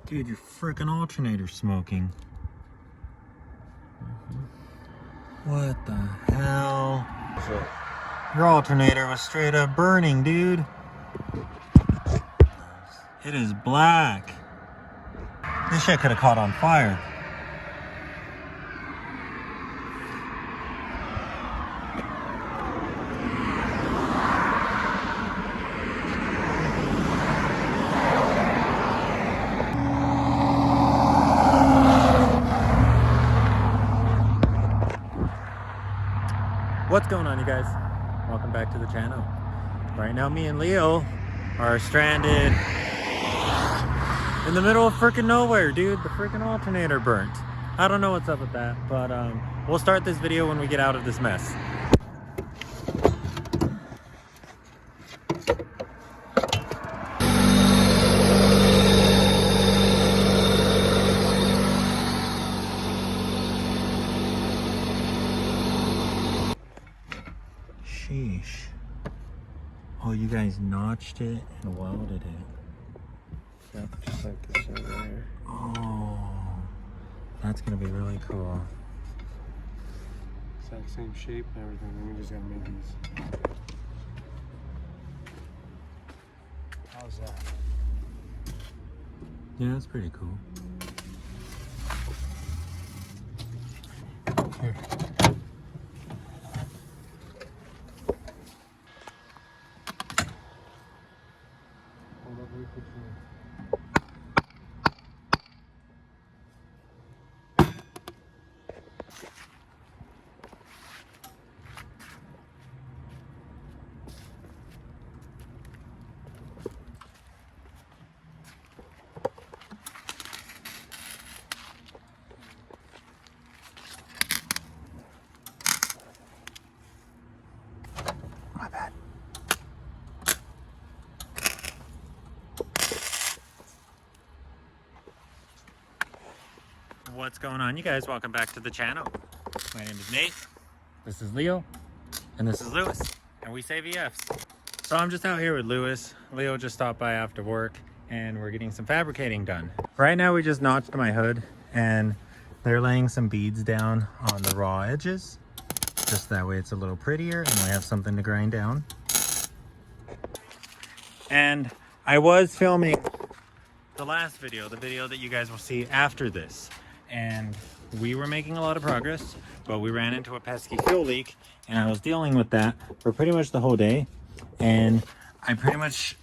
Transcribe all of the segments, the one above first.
Dude, your freaking alternator's smoking. What the hell? Your alternator was straight up burning, dude. It is black. This shit could have caught on fire. What's going on, you guys? Welcome back to the channel. Right now, me and Leo are stranded in the middle of freaking nowhere, dude. The freaking alternator burnt. I don't know what's up with that, but we'll start this video when we get out of this mess. Sheesh. Oh, you guys notched it and welded it. Yep, just like this over there. Oh, that's gonna be really cool. Exact same shape and everything. Then we just gotta make these. How's that? Yeah, that's pretty cool. Here. Hold up, let me put you in. My bad. What's going on, you guys? Welcome back to the channel. My name is Nate. This is Leo. And this is Lewis. And we save EFs. So I'm just out here with Lewis. Leo just stopped by after work and we're getting some fabricating done. Right now we just notched my hood and they're laying some beads down on the raw edges. Just that way it's a little prettier and we have something to grind down. And I was filming the last video, the video that you guys will see after this. And we were making a lot of progress, but we ran into a pesky fuel leak and I was dealing with that for pretty much the whole day. And I pretty much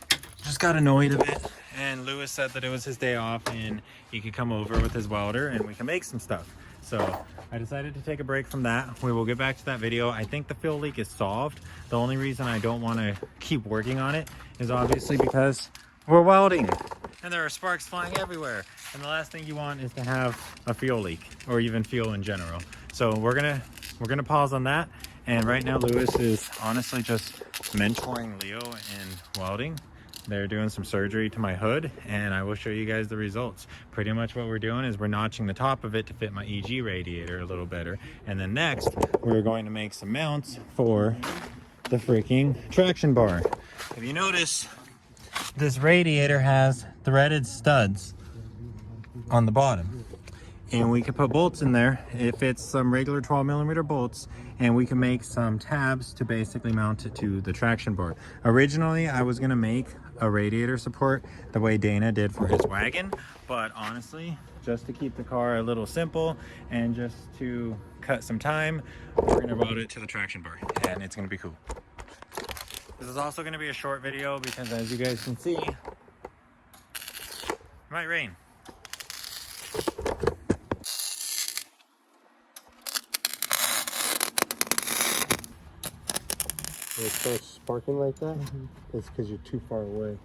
just got annoyed of it. And Lewis said that it was his day off and he could come over with his welder and we can make some stuff. So I decided to take a break from that. We will get back to that video. I think the fuel leak is solved. The only reason I don't want to keep working on it is obviously because we're welding and there are sparks flying everywhere. And the last thing you want is to have a fuel leak or even fuel in general. So we're gonna pause on that. And right now Lewis is honestly just mentoring Leo in welding. They're doing some surgery to my hood and I will show you guys the results. Pretty much what we're doing is we're notching the top of it to fit my EG radiator a little better. And then next, we're going to make some mounts for the freaking traction bar. If you notice, this radiator has threaded studs on the bottom. And we can put bolts in there if it's some regular 12mm bolts, and we can make some tabs to basically mount it to the traction bar. Originally, I was gonna make a radiator support the way Dana did for his wagon, but honestly, just to keep the car a little simple and just to cut some time, we're gonna route it to the traction bar, and it's gonna be cool. This is also gonna be a short video because as you guys can see, it might rain. When it starts sparking like that, it's because you're too far away.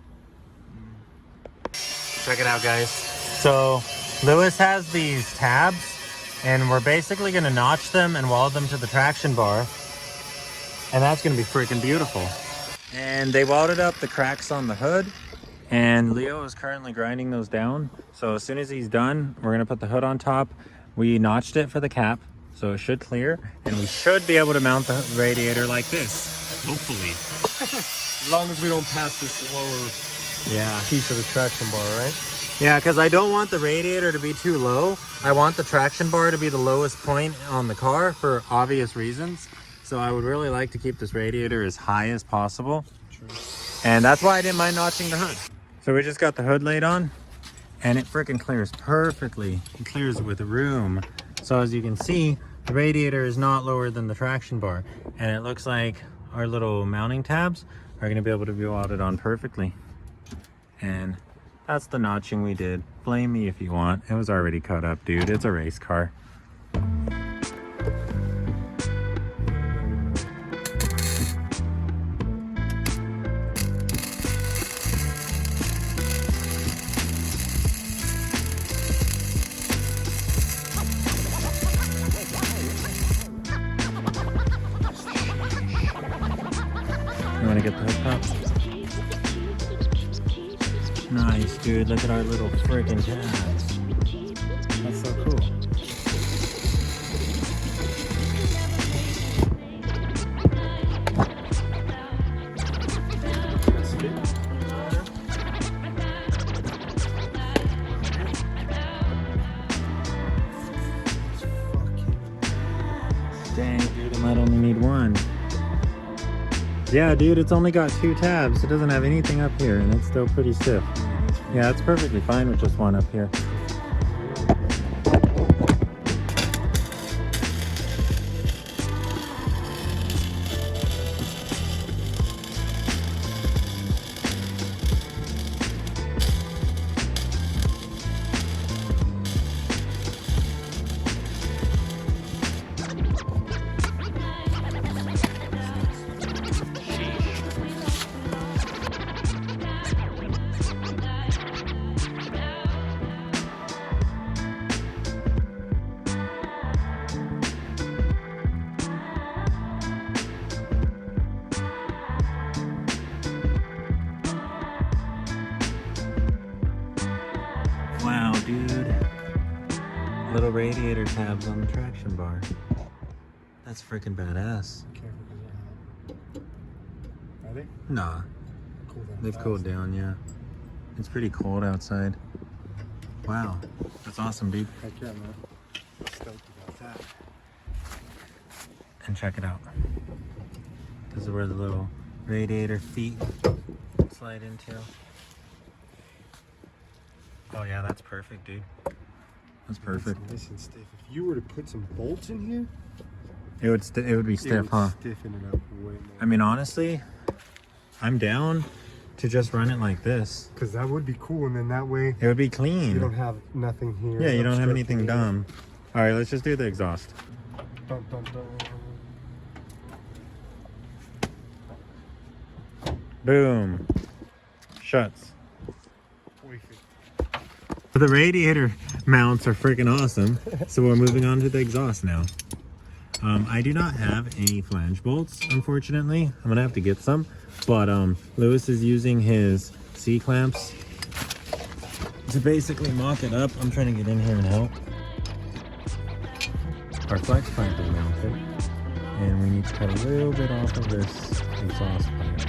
Check it out, guys. So Lewis has these tabs and we're basically gonna notch them and weld them to the traction bar. And that's gonna be freaking beautiful. And they welded up the cracks on the hood and Leo is currently grinding those down. So as soon as he's done, we're gonna put the hood on top. We notched it for the cap, so it should clear. And we should be able to mount the radiator like this, hopefully. As long as we don't pass this lower Yeah. piece of the traction bar, right? Yeah, because I don't want the radiator to be too low. I want the traction bar to be the lowest point on the car for obvious reasons. So I would really like to keep this radiator as high as possible. True. And that's why I didn't mind notching the hood. So we just got the hood laid on and it freaking clears perfectly. It clears with room. So as you can see, the radiator is not lower than the traction bar. And it looks like our little mounting tabs are gonna be able to be welded on perfectly. And that's the notching we did. Blame me if you want. It was already cut up, dude. It's a race car. You want to get the hood top? Nice, dude. Look at our little friggin' tabs. That's so cool. Dang, dude, I might only need one. Yeah, dude, it's only got 2 tabs. It doesn't have anything up here, and it's still pretty stiff. Yeah, it's perfectly fine with just one up here. Wow, dude. Little radiator tabs on the traction bar. That's freaking badass. Are they? Nah, they've cooled down, yeah. It's pretty cold outside. Wow, that's awesome, dude. Heck yeah, man. Stoked about that. And check it out. This is where the little radiator feet slide into. Oh yeah, that's perfect, dude. That's perfect. It's nice and stiff. If you were to put some bolts in here, It would be stiff, huh? Stiffen it up way more. I mean, honestly, I'm down to just run it like this. Because that would be cool, and then that way It would be clean. you don't have nothing here. Yeah, you don't have anything obstructing dumb. All right, let's just do the exhaust. it. Dun, dun, dun. Boom. Shuts. Perfect. The radiator mounts are freaking awesome. So we're moving on to the exhaust now. I do not have any flange bolts, unfortunately. I'm gonna have to get some. But Lewis is using his C-clamps to basically mock it up. I'm trying to get in here and help. Our flex pipe is mounted. And we need to cut a little bit off of this exhaust pipe.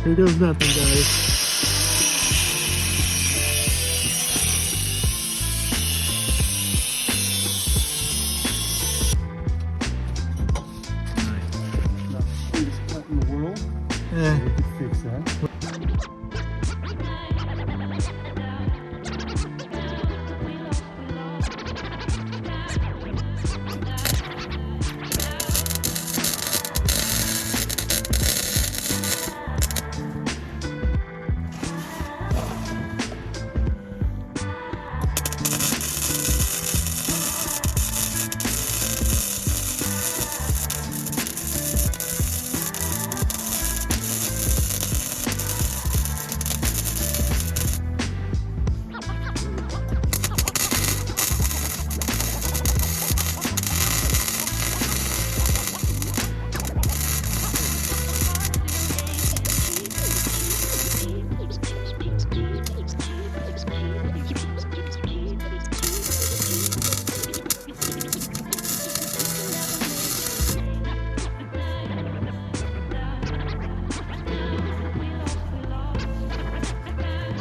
Here goes nothing, guys. Biggest cut in the world. Yeah. We could fix that.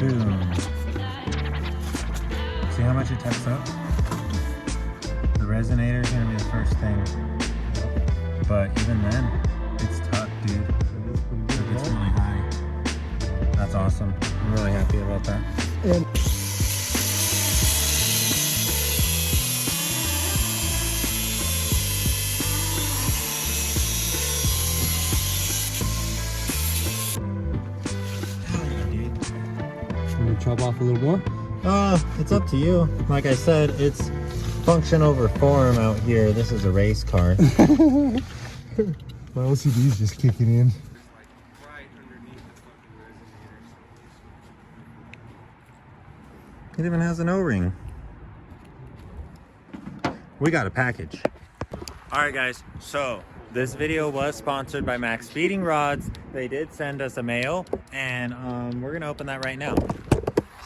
Boom. See how much it tests up? The resonator is going to be the first thing. But even then, it's tough, dude. It gets really high. That's awesome. I'm really happy about that. And can we chop off a little more? It's up to you. Like I said, it's function over form out here. This is a race car. My OCD's just kicking in. It even has an O-ring. We got a package. All right, guys. So this video was sponsored by Max Speeding Rods. They did send us a mail, and we're gonna open that right now.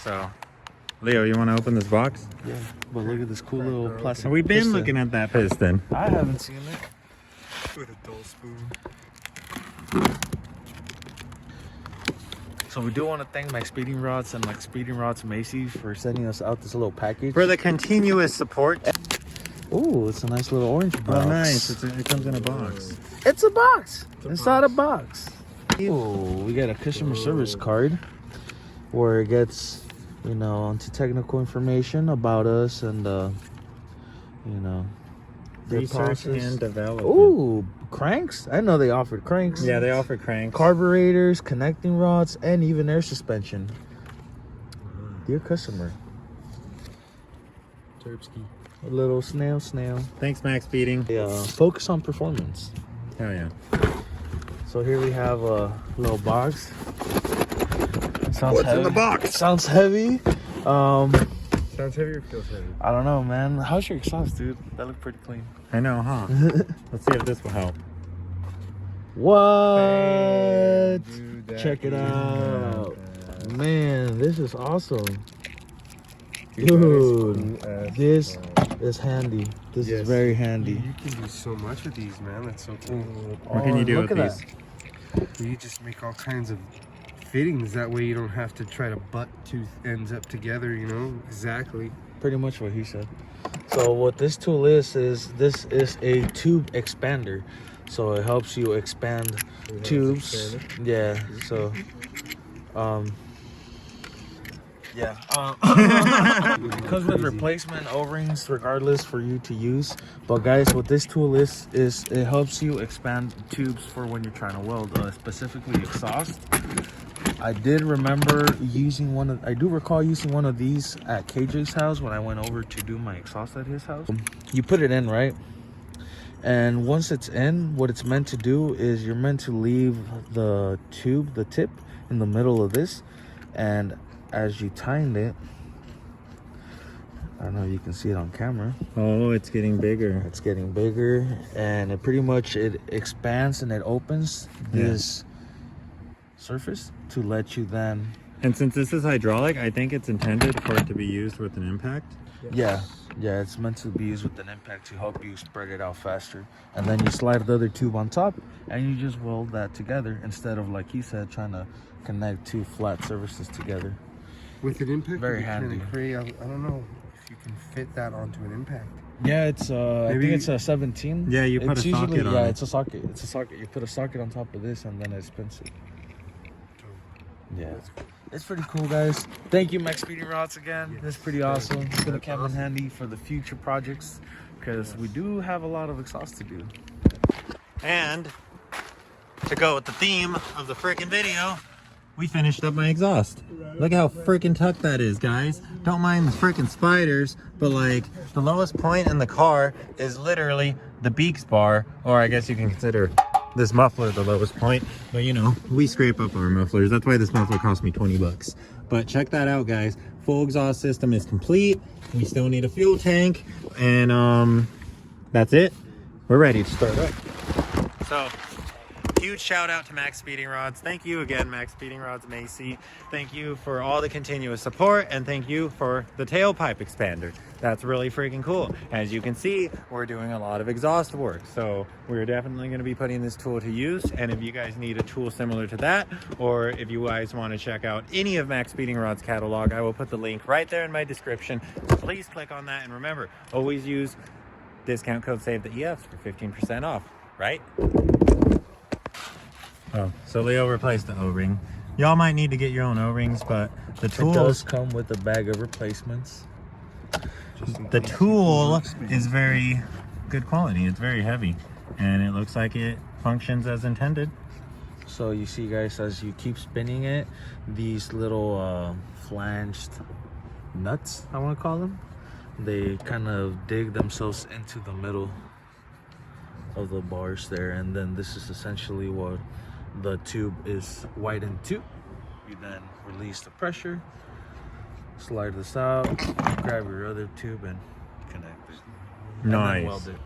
So, Leo, you want to open this box? Yeah, but look at this cool little plastic. We've been piston. looking at that piston. I haven't seen it. With a dull spoon. So we do want to thank Max Speeding Rods and Max Speeding Rods Macy for sending us out this little package. For the continuous support. Oh, it's a nice little orange box. Oh, nice. It comes in a box. It's a box. Inside a box. Oh, we got a customer service card where it gets, you know, onto technical information about us and, you know, their Research process. and development. Ooh, cranks? I know they offered cranks. Yeah, they offer cranks. Carburetors, connecting rods, and even air suspension. Dear customer. Terpsky. A little snail. Thanks, Max Speeding. Focus on performance. Hell yeah. So here we have a little box. Sounds What's heavy. in the box? Sounds heavy. Sounds heavy or feels heavy? I don't know, man. How's your exhaust, dude? That looked pretty clean. I know, huh? Let's see if this will help. What? Dude, that Check it is out. badass. Man, this is awesome. Dude, Dude, that is cool as this fuck. is handy. This Yes. is very handy. You can do so much with these, man. That's so cool. What can you do look with at these? You just make all kinds of fittings. That way you don't have to try to butt two ends up together, you know? Exactly. Pretty much what he said. So what this tool is this is a tube expander. So it helps you expand tubes. Yeah. So yeah. It comes with replacement O-rings regardless for you to use. But guys, what this tool is it helps you expand tubes for when you're trying to weld, specifically exhaust. I did remember using I do recall using one of these at KJ's house when I went over to do my exhaust at his house. You put it in, right? And once it's in, what it's meant to do is you're meant to leave the tube, the tip, in the middle of this. And as you tighten it, I don't know if you can see it on camera. Oh, it's getting bigger. It's getting bigger, and it pretty much it expands and it opens this surface to let you then. And since this is hydraulic, I think it's intended for it to be used with an impact. Yeah, it's meant to be used with an impact to help you spread it out faster. And then you slide the other tube on top, and you just weld that together instead of, like he said, trying to connect two flat surfaces together. With an impact, Very it'd be kinda handy. I don't know if you can fit that onto an impact. Yeah, it's I think it's a 17. Yeah, you put It's a socket on Yeah, it. it's a socket. It's a socket. You put a socket on top of this, and then it spins it. Yeah, it's pretty cool, guys. Thank you, Max Speeding Rods, again. Yes. That's pretty awesome. It's gonna That's come in awesome. handy for the future projects because we do have a lot of exhaust to do. And to go with the theme of the freaking video, we finished up my exhaust. Look how freaking tucked that is, guys. Don't mind the freaking spiders, but like the lowest point in the car is literally the Beaks bar, or I guess you can consider this muffler the lowest point. But you know, we scrape up our mufflers. That's why this muffler cost me 20 bucks. But check that out, guys. Full exhaust system is complete. We still need a fuel tank, and that's it. We're ready to start up. So Huge shout out to Max Speeding Rods. Thank you again, Max Speeding Rods Macy. Thank you for all the continuous support, and thank you for the tailpipe expander. That's really freaking cool. As you can see, we're doing a lot of exhaust work, so we're definitely going to be putting this tool to use. And if you guys need a tool similar to that, or if you guys want to check out any of Max Speeding Rod's catalog, I will put the link right there in my description. Please click on that, and remember, always use discount code SAVE the EFs for 15% off, right? Oh, so Leo replaced the O-ring. Y'all might need to get your own O-rings, but the tool It does come with a bag of replacements. The tool is very good quality. It's very heavy, and it looks like it functions as intended. So you see, guys, as you keep spinning it, these little flanged nuts, I want to call them, they kind of dig themselves into the middle of the bars there, and then this is essentially what the tube is widened to. You then release the pressure, slide this out, grab your other tube, and connect it. Nice. And then weld it.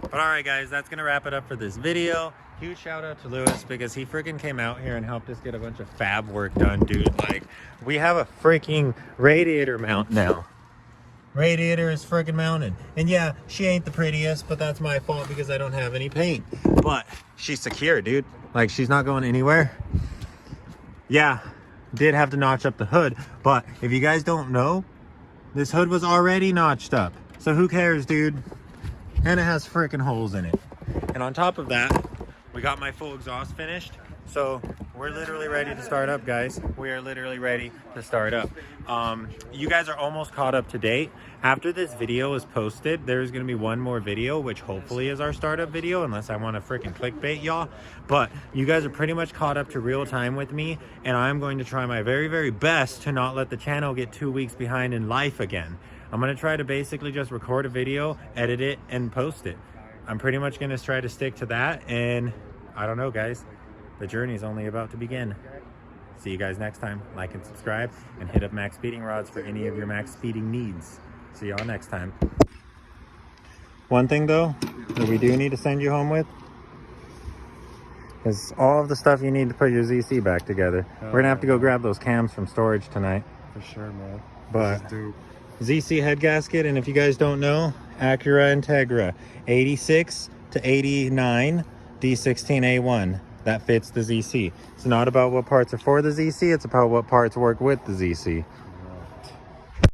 But all right, guys, that's gonna wrap it up for this video. Huge shout out to Lewis, because he freaking came out here and helped us get a bunch of fab work done, dude. Like, we have a freaking radiator mount now. Radiator is freaking mounted, and yeah, she ain't the prettiest, but that's my fault because I don't have any paint. But she's secure, dude. Like, she's not going anywhere. Yeah, did have to notch up the hood, but if you guys don't know, this hood was already notched up, so who cares, dude? And it has freaking holes in it. And on top of that, we got my full exhaust finished, so we're literally ready to start up, guys. We are literally ready to start up. You guys are almost caught up to date. After this video is posted, there's gonna be one more video, which hopefully is our startup video, unless I want to freaking clickbait y'all. But you guys are pretty much caught up to real time with me, and I'm going to try my very, very best to not let the channel get 2 weeks behind in life again. I'm gonna try to basically just record a video, edit it, and post it. I'm pretty much gonna try to stick to that, and I don't know, guys. The journey is only about to begin. See you guys next time. Like and subscribe, and hit up Max Speeding Rods for any of your max speeding needs. See y'all next time. One thing though that we do need to send you home with is all of the stuff you need to put your ZC back together. We're gonna have to go grab those cams from storage tonight. For sure, man. But This is dope. ZC head gasket, and if you guys don't know, Acura Integra 86 to 89 D16A1. That fits the ZC. It's not about what parts are for the ZC, it's about what parts work with the ZC.